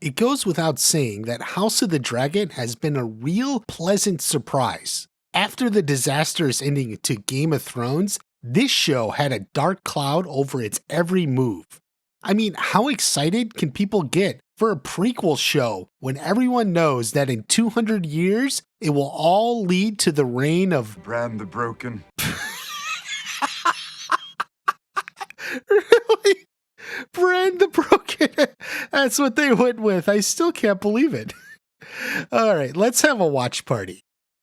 It goes without saying that House of the Dragon has been a real pleasant surprise. After the disastrous ending to Game of Thrones, this show had a dark cloud over its every move. I mean, how excited can people get for a prequel show when everyone knows that in 200 years, it will all lead to the reign of Bran the Broken? Really? Bran the Broken. That's what they went with. I still can't believe it. All right, let's have a watch party.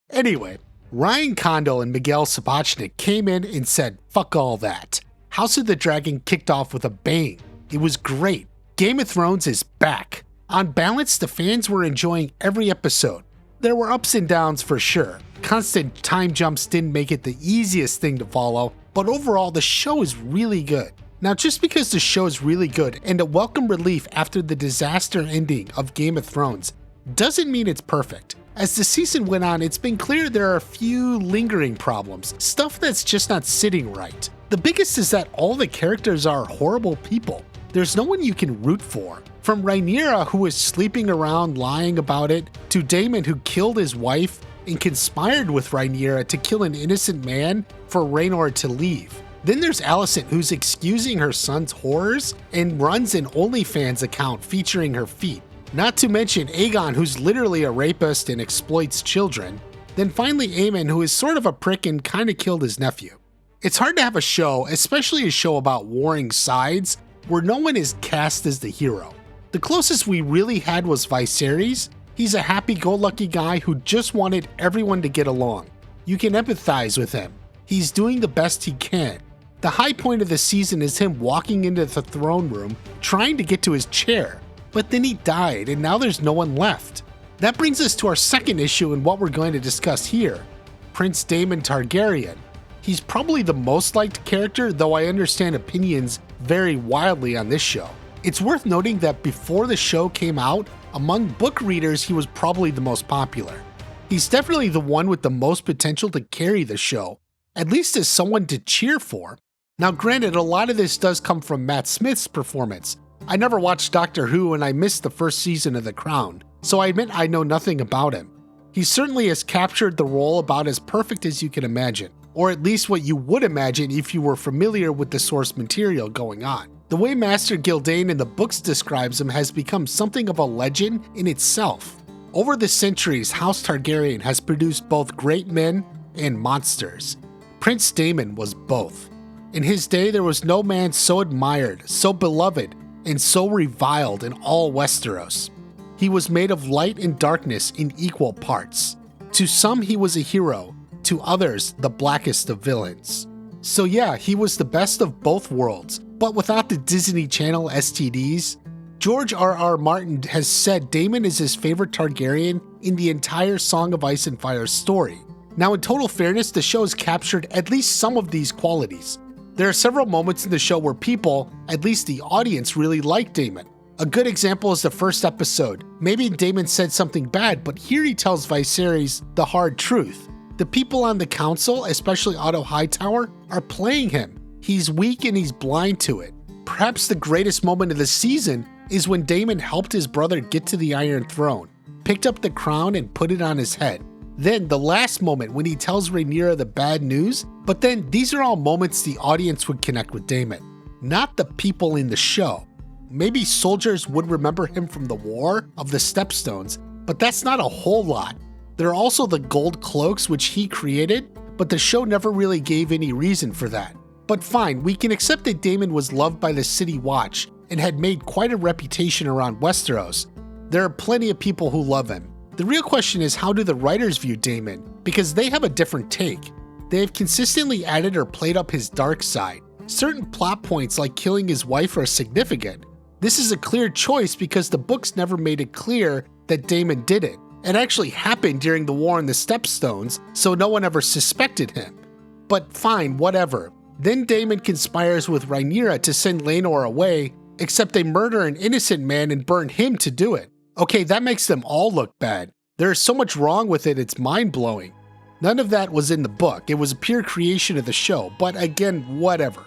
Anyway, Ryan Condal and Miguel Sapochnik came in and said, fuck all that. House of the Dragon kicked off with a bang. It was great. Game of Thrones is back. On balance, the fans were enjoying every episode. There were ups and downs for sure. Constant time jumps didn't make it the easiest thing to follow, but overall the show is really good. Now, just because the show is really good and a welcome relief after the disaster ending of Game of Thrones doesn't mean it's perfect. As the season went on, it's been clear there are a few lingering problems, stuff that's just not sitting right. The biggest is that all the characters are horrible people. There's no one you can root for. From Rhaenyra, who was sleeping around lying about it, to Daemon, who killed his wife and conspired with Rhaenyra to kill an innocent man for Rhaenor to leave. Then there's Alicent, who's excusing her son's horrors and runs an OnlyFans account featuring her feet. Not to mention Aegon, who's literally a rapist and exploits children. Then finally Aemon, who is sort of a prick and kinda killed his nephew. It's hard to have a show, especially a show about warring sides, where no one is cast as the hero. The closest we really had was Viserys. He's a happy-go-lucky guy who just wanted everyone to get along. You can empathize with him. He's doing the best he can. The high point of the season is him walking into the throne room, trying to get to his chair. But then he died, and now there's no one left. That brings us to our second issue and what we're going to discuss here. Prince Daemon Targaryen. He's probably the most liked character, though I understand opinions vary wildly on this show. It's worth noting that before the show came out, among book readers he was probably the most popular. He's definitely the one with the most potential to carry the show, at least as someone to cheer for. Now granted, a lot of this does come from Matt Smith's performance. I never watched Doctor Who and I missed the first season of The Crown, so I admit I know nothing about him. He certainly has captured the role about as perfect as you can imagine, or at least what you would imagine if you were familiar with the source material going on. The way Master Gildain in the books describes him has become something of a legend in itself. Over the centuries, House Targaryen has produced both great men and monsters. Prince Daemon was both. In his day, there was no man so admired, so beloved, and so reviled in all Westeros. He was made of light and darkness in equal parts. To some, he was a hero. To others, the blackest of villains. So yeah, he was the best of both worlds, but without the Disney Channel STDs. George R.R. Martin has said Daemon is his favorite Targaryen in the entire Song of Ice and Fire story. Now in total fairness, the show has captured at least some of these qualities. There are several moments in the show where people, at least the audience, really like Daemon. A good example is the first episode. Maybe Daemon said something bad, but here he tells Viserys the hard truth. The people on the council, especially Otto Hightower, are playing him. He's weak and he's blind to it. Perhaps the greatest moment of the season is when Daemon helped his brother get to the Iron Throne, picked up the crown and put it on his head. Then the last moment when he tells Rhaenyra the bad news, but then these are all moments the audience would connect with Daemon, not the people in the show. Maybe soldiers would remember him from the War of the Stepstones, but that's not a whole lot. There are also the gold cloaks which he created, but the show never really gave any reason for that. But fine, we can accept that Daemon was loved by the City Watch and had made quite a reputation around Westeros. There are plenty of people who love him. The real question is, how do the writers view Daemon? Because they have a different take. They have consistently added or played up his dark side. Certain plot points like killing his wife are significant. This is a clear choice because the books never made it clear that Daemon did it. It actually happened during the War in the Stepstones, so no one ever suspected him. But fine, whatever. Then Daemon conspires with Rhaenyra to send Laenor away, except they murder an innocent man and burn him to do it. Okay, that makes them all look bad. There is so much wrong with it, it's mind-blowing. None of that was in the book. It was a pure creation of the show, but again, whatever.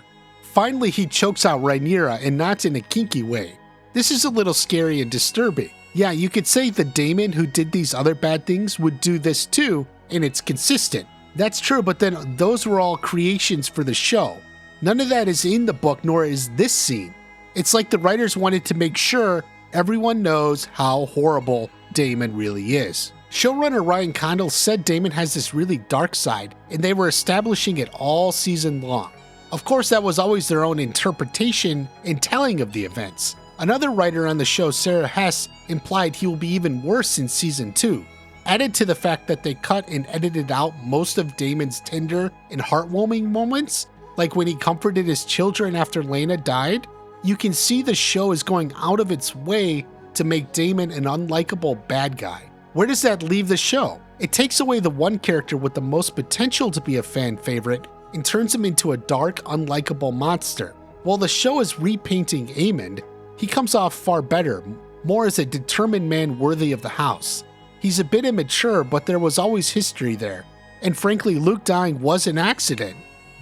Finally, he chokes out Rhaenyra, and not in a kinky way. This is a little scary and disturbing. Yeah, you could say the Daemon who did these other bad things would do this too, and it's consistent. That's true, but then those were all creations for the show. None of that is in the book, nor is this scene. It's like the writers wanted to make sure everyone knows how horrible Daemon really is. Showrunner Ryan Condal said Daemon has this really dark side, and they were establishing it all season long. Of course, that was always their own interpretation and telling of the events. Another writer on the show, Sarah Hess, implied he will be even worse in season 2. Added to the fact that they cut and edited out most of Daemon's tender and heartwarming moments, like when he comforted his children after Lena died, you can see the show is going out of its way to make Daemon an unlikable bad guy. Where does that leave the show? It takes away the one character with the most potential to be a fan favorite and turns him into a dark, unlikable monster. While the show is repainting Aemond, he comes off far better, more as a determined man worthy of the house. He's a bit immature, but there was always history there. And frankly, Luke dying was an accident.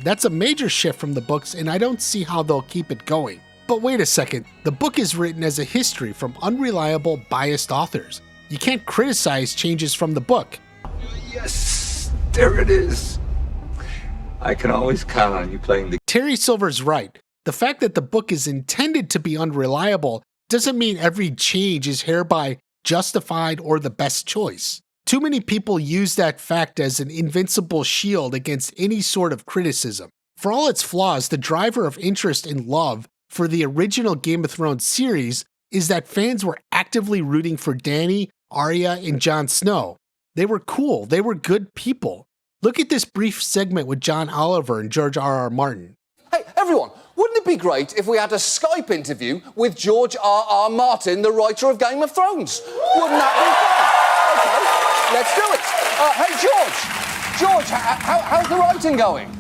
That's a major shift from the books, and I don't see how they'll keep it going. But wait a second, the book is written as a history from unreliable, biased authors. You can't criticize changes from the book. Yes, there it is. I can always count on you playing the... Terry Silver's right. The fact that the book is intended to be unreliable doesn't mean every change is hereby justified or the best choice. Too many people use that fact as an invincible shield against any sort of criticism. For all its flaws, the driver of interest and love for the original Game of Thrones series is that fans were actively rooting for Dany, Arya, and Jon Snow. They were cool, they were good people. Look at this brief segment with John Oliver and George R.R. Martin. Hey, everyone, wouldn't it be great if we had a Skype interview with George R.R. Martin, the writer of Game of Thrones? Wouldn't that be fun? Okay, let's do it. Hey, George, how's the writing going?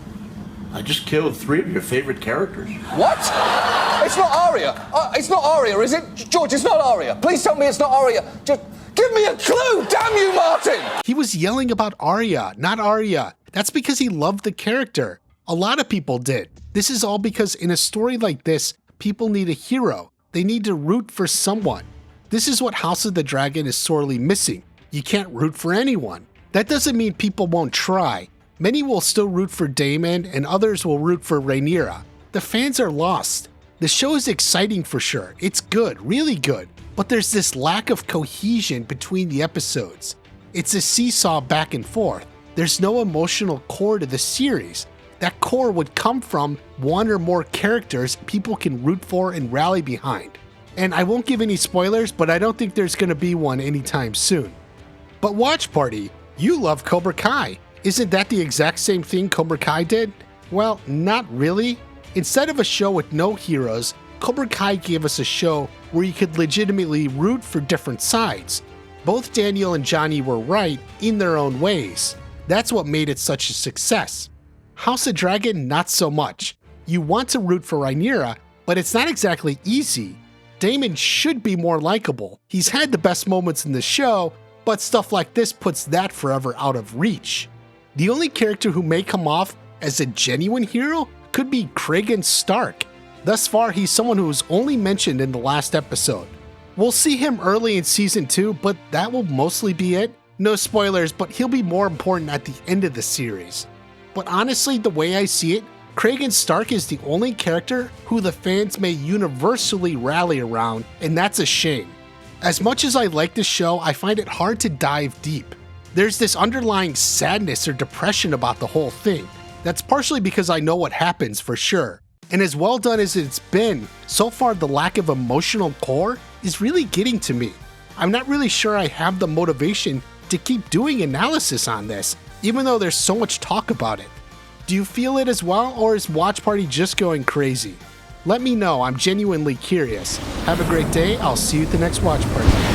I just killed 3 of your favorite characters. What? It's not Arya. It's not Arya, is it? George, it's not Arya. Please tell me it's not Arya. Just give me a clue, damn you, Martin! He was yelling about Arya, not Arya. That's because he loved the character. A lot of people did. This is all because in a story like this, people need a hero. They need to root for someone. This is what House of the Dragon is sorely missing. You can't root for anyone. That doesn't mean people won't try. Many will still root for Daemon and others will root for Rhaenyra. The fans are lost. The show is exciting for sure. It's good, really good. But there's this lack of cohesion between the episodes. It's a seesaw back and forth. There's no emotional core to the series. That core would come from one or more characters people can root for and rally behind. And I won't give any spoilers, but I don't think there's going to be one anytime soon. But Watch Party, you love Cobra Kai. Isn't that the exact same thing Cobra Kai did? Well, not really. Instead of a show with no heroes, Cobra Kai gave us a show where you could legitimately root for different sides. Both Daniel and Johnny were right in their own ways. That's what made it such a success. House of Dragon, not so much. You want to root for Rhaenyra, but it's not exactly easy. Daemon should be more likable. He's had the best moments in the show, but stuff like this puts that forever out of reach. The only character who may come off as a genuine hero could be Cregan Stark. Thus far, he's someone who was only mentioned in the last episode. We'll see him early in season 2, but that will mostly be it. No spoilers, but he'll be more important at the end of the series. But honestly, the way I see it, Cregan Stark is the only character who the fans may universally rally around, and that's a shame. As much as I like this show, I find it hard to dive deep. There's this underlying sadness or depression about the whole thing. That's partially because I know what happens for sure. And as well done as it's been, so far the lack of emotional core is really getting to me. I'm not really sure I have the motivation to keep doing analysis on this, even though there's so much talk about it. Do you feel it as well, or is Watch Party just going crazy? Let me know, I'm genuinely curious. Have a great day, I'll see you at the next Watch Party.